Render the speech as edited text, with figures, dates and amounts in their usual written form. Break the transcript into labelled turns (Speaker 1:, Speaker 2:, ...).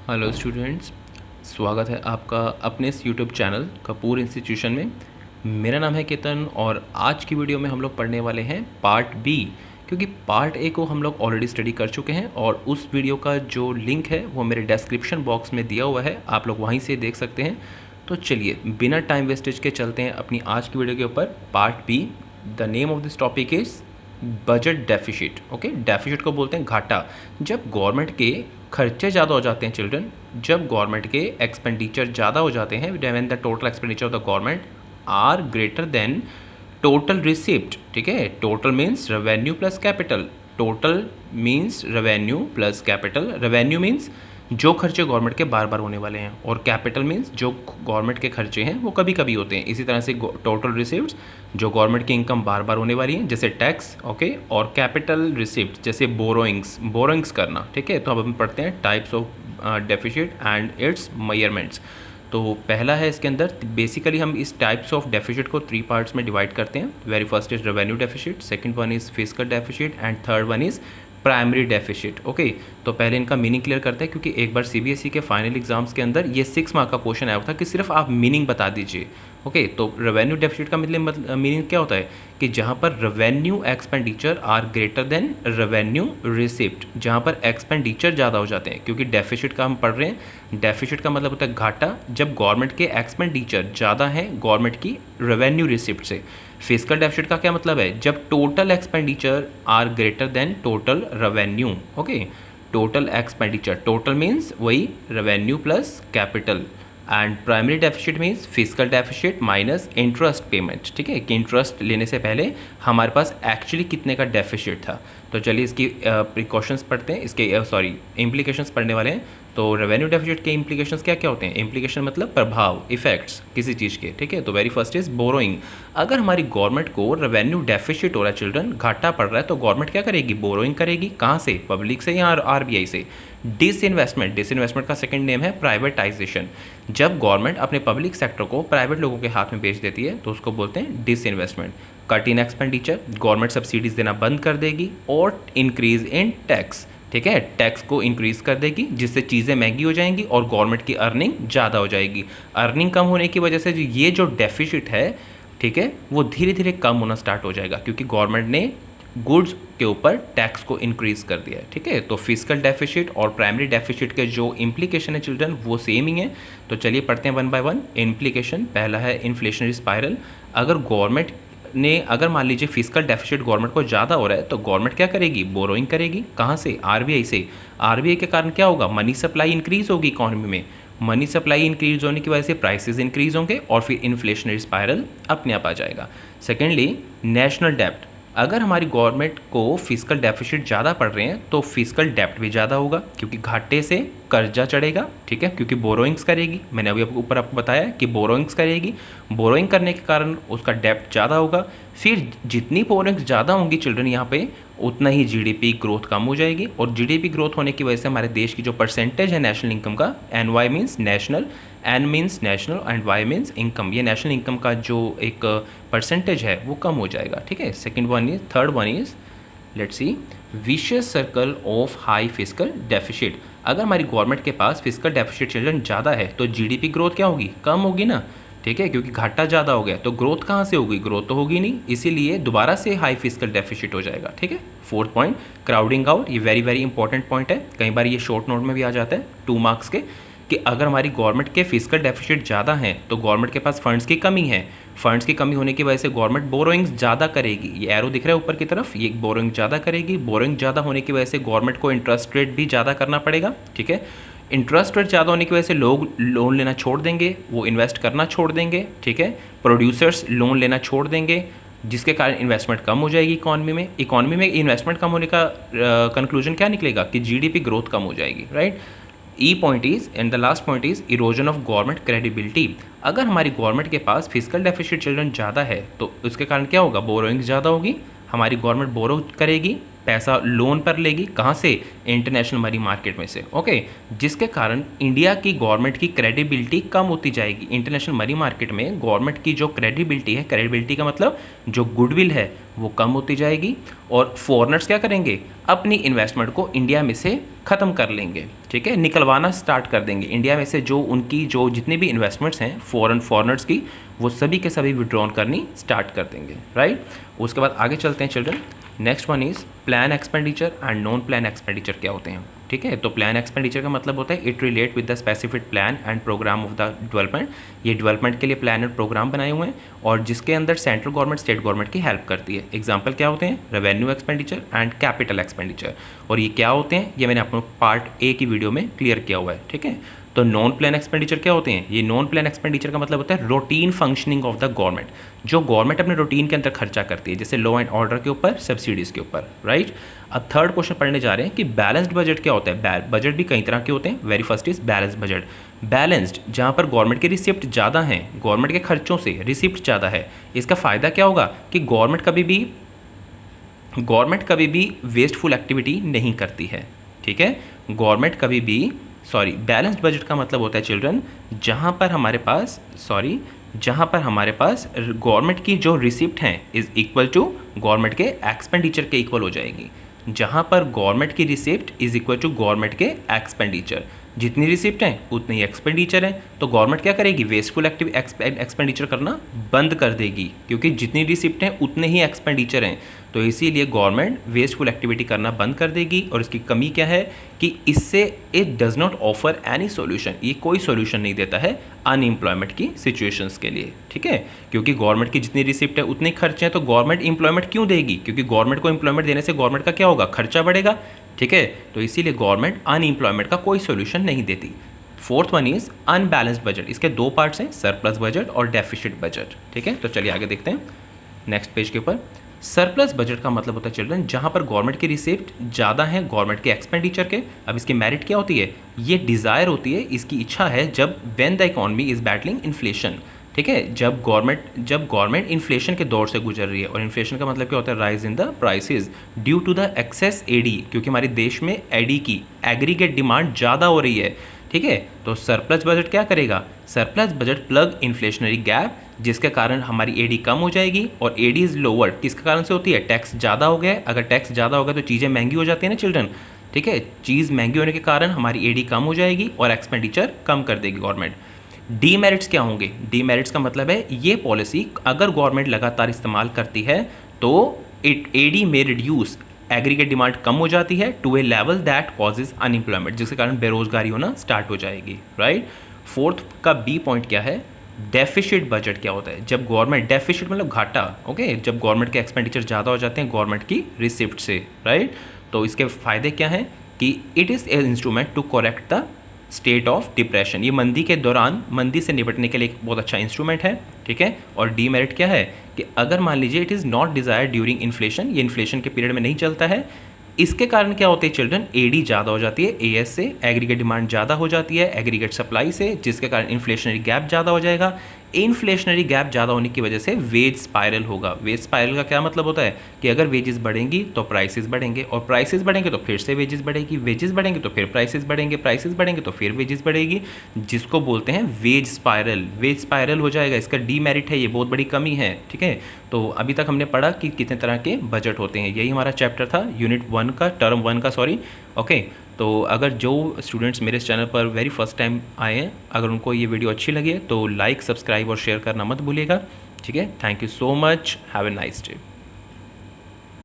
Speaker 1: Hello students, स्वागत है आपका अपने इस यूट्यूब चैनल कपूर इंस्टीट्यूशन में। मेरा नाम है केतन और आज की वीडियो में हम लोग पढ़ने वाले हैं पार्ट बी, क्योंकि पार्ट ए को हम लोग ऑलरेडी स्टडी कर चुके हैं और उस वीडियो का जो लिंक है वो मेरे डिस्क्रिप्शन बॉक्स में दिया हुआ है, आप लोग वहीं से देख सकते हैं। तो चलिए बिना टाइम वेस्टेज के चलते हैं अपनी आज की वीडियो के ऊपर। Part B, the name of this topic is budget deficit. Okay, deficit को बोलते हैं घाटा। जब गवर्नमेंट के खर्चे ज़्यादा हो जाते हैं चिल्ड्रन, जब गवर्नमेंट के एक्सपेंडिचर ज़्यादा हो जाते हैं, when the total expenditure of the government are greater than total receipt. ठीक है, total means revenue plus capital. Total means revenue plus capital. Revenue means जो खर्चे गवर्नमेंट के बार बार होने वाले हैं, और कैपिटल मीन्स जो गवर्नमेंट के खर्चे हैं वो कभी कभी होते हैं। इसी तरह से टोटल रिसिप्ट्स जो गवर्नमेंट की इनकम बार बार होने वाली है, जैसे टैक्स। ओके, और कैपिटल रिसिप्ट जैसे बोरोइंग्स करना। ठीक है, तो अब हम पढ़ते हैं types of deficit and it's measurements. तो पहला है इसके अंदर, बेसिकली हम इस टाइप्स ऑफ डेफिसिट को 3 पार्ट्स में डिवाइड करते हैं। Very first is revenue deficit, second one is fiscal deficit and third one is primary deficit. Okay, तो पहले इनका मीनिंग क्लियर करते हैं, क्योंकि एक बार सीबीएसई के फाइनल एग्जाम्स के अंदर ये 6 मार्क का क्वेश्चन आया था कि सिर्फ आप मीनिंग बता दीजिए। ओके, तो रेवेन्यू डेफिसिट का मतलब मीनिंग क्या होता है कि जहाँ पर revenue expenditure are greater than revenue receipt, जहाँ पर एक्सपेंडिचर ज़्यादा हो जाते हैं, क्योंकि डेफिसिट का हम पढ़ रहे हैं। डेफिसिट का मतलब होता है घाटा, जब गवर्नमेंट के एक्सपेंडिचर ज़्यादा हैं गवर्नमेंट की रेवेन्यू रिसिप्ट से। फिस्कल डेफिसिट का क्या मतलब है, जब total expenditure are greater than total revenue. Okay, total expenditure, total means वही revenue plus capital. And primary deficit means fiscal deficit minus interest payment. ठीक है, कि इंटरेस्ट लेने से पहले हमारे पास एक्चुअली कितने का डेफिसिट था। तो चलिए इसकी प्रिकॉशंस पढ़ते हैं, इसके इम्प्लीकेशंस पढ़ने वाले हैं। तो रेवेन्यू डेफिसिट के इम्प्लीकेशंस क्या क्या होते हैं। इम्प्लीकेशन मतलब प्रभाव, इफेक्ट्स किसी चीज़ के। ठीक है, तो वेरी फर्स्ट इज बोरोइंग। अगर हमारी गवर्नमेंट को रेवेन्यू डेफिसिट हो रहा है चिल्ड्रन, घाटा पड़ रहा है, तो गवर्नमेंट क्या करेगी, बोरोइंग करेगी। कहाँ से, पब्लिक से या आरबीआई से। डिसइन्वेस्टमेंट, डिसइन्वेस्टमेंट का सेकंड नेम है प्राइवेटाइजेशन। जब गवर्नमेंट अपने पब्लिक सेक्टर को प्राइवेट लोगों के हाथ में बेच देती है तो उसको बोलते हैं disinvestment. Cut in expenditure, government subsidies देना बंद कर देगी। और इंक्रीज इन टैक्स, ठीक है, टैक्स को इंक्रीज कर देगी, जिससे चीज़ें महंगी हो जाएंगी और गवर्नमेंट की अर्निंग ज़्यादा हो जाएगी। अर्निंग कम होने की वजह से ये जो डेफिसिट है, ठीक है, वो धीरे धीरे कम होना स्टार्ट हो जाएगा, क्योंकि गवर्नमेंट ने गुड्स के ऊपर टैक्स को इंक्रीज कर दिया है। ठीक है, तो फिस्कल डेफिसिट और प्राइमरी डेफिसिट के जो इम्प्लीकेशन है चिल्ड्रन वो सेम ही है। तो चलिए पढ़ते हैं वन बाय वन। इम्प्लीकेशन पहला है इन्फ्लेशनरी स्पाइरल। अगर गवर्नमेंट ने, अगर मान लीजिए फिस्कल डेफिसिट गवर्नमेंट को ज़्यादा हो रहा है, तो गवर्नमेंट क्या करेगी, बोरोइंग करेगी। कहाँ से, आरबीआई से। आरबीआई के कारण क्या होगा, मनी सप्लाई इंक्रीज होगी इकॉनमी में। मनी सप्लाई इंक्रीज होने की वजह से प्राइसेस इंक्रीज होंगे और फिर इन्फ्लेशनरी स्पाइरल अपने आप आ जाएगा। सेकेंडली, नेशनल डेप्ट। अगर हमारी गवर्नमेंट को फिस्कल डेफिसिट ज़्यादा पड़ रहे हैं तो फिस्कल डेप्ट भी ज़्यादा होगा, क्योंकि घाटे से कर्जा चढ़ेगा। ठीक है, क्योंकि बोरोइंग्स करेगी। मैंने अभी ऊपर आपको बताया कि बोरोइंग्स करेगी, बोरोइंग करने के कारण उसका डेप्ट ज़्यादा होगा। फिर जितनी बोरोइंग्स ज़्यादा होंगी चिल्ड्रन यहाँ पे, उतना ही जीडीपी ग्रोथ कम हो जाएगी। और जीडीपी ग्रोथ होने की वजह से हमारे देश की जो परसेंटेज है नेशनल इनकम का, NY means national, N means national and Y means income, ये नेशनल इनकम का जो एक परसेंटेज है वो कम हो जाएगा। ठीक है, second one is, third one is, let's see, vicious circle of high fiscal deficit. अगर हमारी गवर्नमेंट के पास फिस्कल डेफिसिट चिल्ड्रन ज़्यादा है तो जीडीपी ग्रोथ क्या होगी, कम होगी ना। ठीक है, क्योंकि घाटा ज़्यादा हो गया तो ग्रोथ कहाँ से होगी, ग्रोथ तो होगी नहीं, इसीलिए दोबारा से हाई फिस्कल डेफिसिट हो जाएगा। ठीक है, फोर्थ पॉइंट, क्राउडिंग आउट। ये वेरी वेरी इंपॉर्टेंट पॉइंट है, कई बार ये शॉर्ट नोट में भी आ जाता है 2 मार्क्स के, कि अगर हमारी गवर्नमेंट के फिस्कल डेफिसिट ज़्यादा हैं तो गवर्नमेंट के पास फंड्स की कमी है। फंड्स की कमी होने की वजह से गवर्नमेंट बोरोइंग्स ज़्यादा करेगी। ये एरो दिख रहा है ऊपर की तरफ, ये बोरोइंग ज़्यादा करेगी। बोरोइंग ज़्यादा होने की वजह से गवर्नमेंट को इंटरेस्ट रेट भी ज़्यादा करना पड़ेगा। ठीक है, इंटरेस्ट रेट ज़्यादा होने की वजह से लोग लोन लेना छोड़ देंगे, वो इन्वेस्ट करना छोड़ देंगे। ठीक है, प्रोड्यूसर्स लोन लेना छोड़ देंगे, जिसके कारण इन्वेस्टमेंट कम हो जाएगी इकॉनमी में। इकॉनमी में इन्वेस्टमेंट कम होने का कंक्लूजन क्या निकलेगा कि जीडीपी ग्रोथ कम हो जाएगी। Right, E point is, and the last point is erosion of government credibility. अगर हमारी गवर्नमेंट के पास फिस्कल डेफिसिट चिल्ड्रन ज़्यादा है तो उसके कारण क्या होगा, बोरोइंग ज़्यादा होगी, हमारी गवर्नमेंट बोरो करेगी, पैसा लोन पर लेगी, कहाँ से, इंटरनेशनल मनी मार्केट में से। ओके, जिसके कारण इंडिया की गवर्नमेंट की क्रेडिबिलिटी कम होती जाएगी। इंटरनेशनल मनी मार्केट में गवर्नमेंट की जो क्रेडिबिलिटी है, क्रेडिबिलिटी का मतलब जो गुडविल है वो कम होती जाएगी, और फॉरेनर्स क्या करेंगे, अपनी इन्वेस्टमेंट को इंडिया में से ख़त्म कर लेंगे, ठीक है, निकलवाना स्टार्ट कर देंगे इंडिया में से। जो उनकी जो जितनी भी इन्वेस्टमेंट्स हैं फॉरेनर्स की, वो सभी के सभी विड्रॉन करनी स्टार्ट कर देंगे, राइट। उसके बाद आगे चलते हैं children. Next one is plan expenditure and non plan expenditure क्या होते हैं, ठीक है। तो प्लान एक्सपेंडिचर का मतलब होता है it relate with the specific plan and program of the development. ये डेवलपमेंट के लिए प्लान एंड प्रोग्राम बनाए हुए हैं, और जिसके अंदर सेंट्रल गवर्नमेंट स्टेट गवर्नमेंट की हेल्प करती है। एग्जाम्पल क्या होते हैं, revenue expenditure and capital expenditure. और ये क्या होते हैं, ये मैंने आपको पार्ट ए की वीडियो में क्लियर किया हुआ है, ठीक है। तो नॉन प्लान एक्सपेंडिचर क्या होते हैं, ये नॉन प्लान एक्सपेंडिचर का मतलब होता है routine functioning of the government, जो गवर्नमेंट अपने रूटीन के अंदर खर्चा करती है, जैसे लॉ एंड ऑर्डर के ऊपर, सब्सिडीज़ के ऊपर, राइट। अब थर्ड क्वेश्चन पढ़ने जा रहे हैं कि बैलेंस्ड बजट क्या होता है। बजट भी कई तरह के होते हैं। Very first is balance budget. Balanced जहाँ पर गवर्नमेंट के रिसिप्ट ज़्यादा हैं, गवर्नमेंट के खर्चों से रिसिप्ट ज़्यादा है, इसका फ़ायदा क्या होगा कि गवर्नमेंट कभी भी वेस्टफुल एक्टिविटी नहीं करती है, ठीक है। गवर्नमेंट कभी भी बैलेंस्ड बजट का मतलब होता है चिल्ड्रन, जहाँ पर हमारे पास गवर्नमेंट की जो रिसिप्ट हैं इज़ इक्वल टू गवर्नमेंट के एक्सपेंडिचर के इक्वल हो जाएगी। जहाँ पर गवर्नमेंट की receipt is equal to government के एक्सपेंडिचर, जितनी रिसिप्ट हैं उतने ही एक्सपेंडिचर हैं, तो गवर्नमेंट क्या करेगी, वेस्टफुल एक्सपेंडिचर करना बंद कर देगी, क्योंकि जितनी रिसिप्ट हैं उतने ही एक्सपेंडिचर हैं। तो इसीलिए गवर्नमेंट वेस्टफुल एक्टिविटी करना बंद कर देगी। और इसकी कमी क्या है कि इससे it does not offer any solution, ये कोई सॉल्यूशन नहीं देता है अनएम्प्लॉयमेंट की सिचुएशंस के लिए, ठीक है। क्योंकि गवर्नमेंट की जितनी रिसिप्ट है उतने खर्चे हैं, तो गवर्नमेंट एम्प्लॉयमेंट क्यों देगी, क्योंकि गवर्नमेंट को एम्प्लॉयमेंट देने से गवर्नमेंट का क्या होगा, खर्चा बढ़ेगा, ठीक है। तो इसीलिए गवर्नमेंट अनएम्प्लॉयमेंट का कोई सॉल्यूशन नहीं देती। Fourth one is unbalanced budget. इसके दो पार्ट्स हैं, सरप्लस बजट और डेफिसिट बजट, ठीक है। तो चलिए आगे देखते हैं नेक्स्ट पेज के ऊपर। सरप्लस बजट का मतलब होता है चिल्ड्रन, जहाँ पर गवर्नमेंट की रिसिप्ट ज़्यादा है गवर्नमेंट के एक्सपेंडिचर के। अब इसकी मेरिट क्या होती है, ये डिज़ायर होती है, इसकी इच्छा है, जब when the economy is battling inflation, ठीक है। जब गवर्नमेंट इन्फ्लेशन के दौर से गुजर रही है, और इन्फ्लेशन का मतलब क्या होता है, rise in the prices due to the excess AD, क्योंकि हमारे देश में एडी की एग्रीगेट डिमांड ज़्यादा हो रही है, ठीक है। तो सरप्लस बजट क्या करेगा, surplus budget plug inflationary gap, जिसके कारण हमारी एडी कम हो जाएगी। और एडी इज़ लोअर किसके कारण से होती है, टैक्स ज़्यादा हो गया है। अगर टैक्स ज़्यादा होगा तो चीज़ें महंगी हो जाती है ना चिल्ड्रन, ठीक है। चीज़ महंगी होने के कारण हमारी एडी कम हो जाएगी और एक्सपेंडिचर कम कर देगी गवर्नमेंट। डीमेरिट्स क्या होंगे, डीमेरिट्स का मतलब है ये पॉलिसी अगर गवर्नमेंट लगातार इस्तेमाल करती है तो एडी में रिड्यूस, एग्रीगेट डिमांड कम हो जाती है to a level that causes unemployment, जिसके कारण बेरोजगारी होना स्टार्ट हो जाएगी, राइट। फोर्थ का बी पॉइंट क्या है, डेफिसिट बजट क्या होता है। जब गवर्नमेंट, डेफिसिट मतलब घाटा, ओके, जब गवर्नमेंट के एक्सपेंडिचर ज़्यादा हो जाते हैं गवर्नमेंट की रिसिप्ट से, राइट। तो इसके फ़ायदे क्या हैं कि it is a instrument to correct the state of depression, ये मंदी के दौरान मंदी से निपटने के लिए एक बहुत अच्छा इंस्ट्रूमेंट है, ठीक है। और डीमेरिट क्या है कि अगर मान लीजिए it is not desire during inflation, ये इन्फ्लेशन के पीरियड में नहीं चलता है, इसके कारण क्या होते हैं चिल्ड्रन, एडी ज़्यादा हो जाती है एएस से, एग्रीगेट डिमांड ज़्यादा हो जाती है एग्रीगेट सप्लाई से, जिसके कारण इन्फ्लेशनरी गैप ज़्यादा हो जाएगा। इन्फ्लेशनरी गैप ज़्यादा होने की वजह से वेज स्पायरल होगा। वेज स्पायरल का क्या मतलब होता है कि अगर वेजेस बढ़ेंगी तो प्राइसेस बढ़ेंगे, और प्राइसेस बढ़ेंगे तो फिर से वेजेस बढ़ेगी, वेजेस बढ़ेंगे तो फिर प्राइसेस बढ़ेंगे, प्राइसेस बढ़ेंगे तो फिर वेजेस बढ़ेगी, जिसको बोलते हैं वेज स्पायरल। वेज स्पायरल हो जाएगा, इसका डीमेरिट है, ये बहुत बड़ी कमी है, ठीक है। तो अभी तक हमने पढ़ा कि कितने तरह के बजट होते हैं, यही हमारा चैप्टर था यूनिट 1 का, टर्म 1 का, सॉरी, ओके। तो अगर जो स्टूडेंट्स मेरे इस चैनल पर वेरी फर्स्ट टाइम आए हैं, अगर उनको ये वीडियो अच्छी लगी तो लाइक, सब्सक्राइब और शेयर करना मत भूलिएगा, ठीक है। Thank you so much, have a nice day.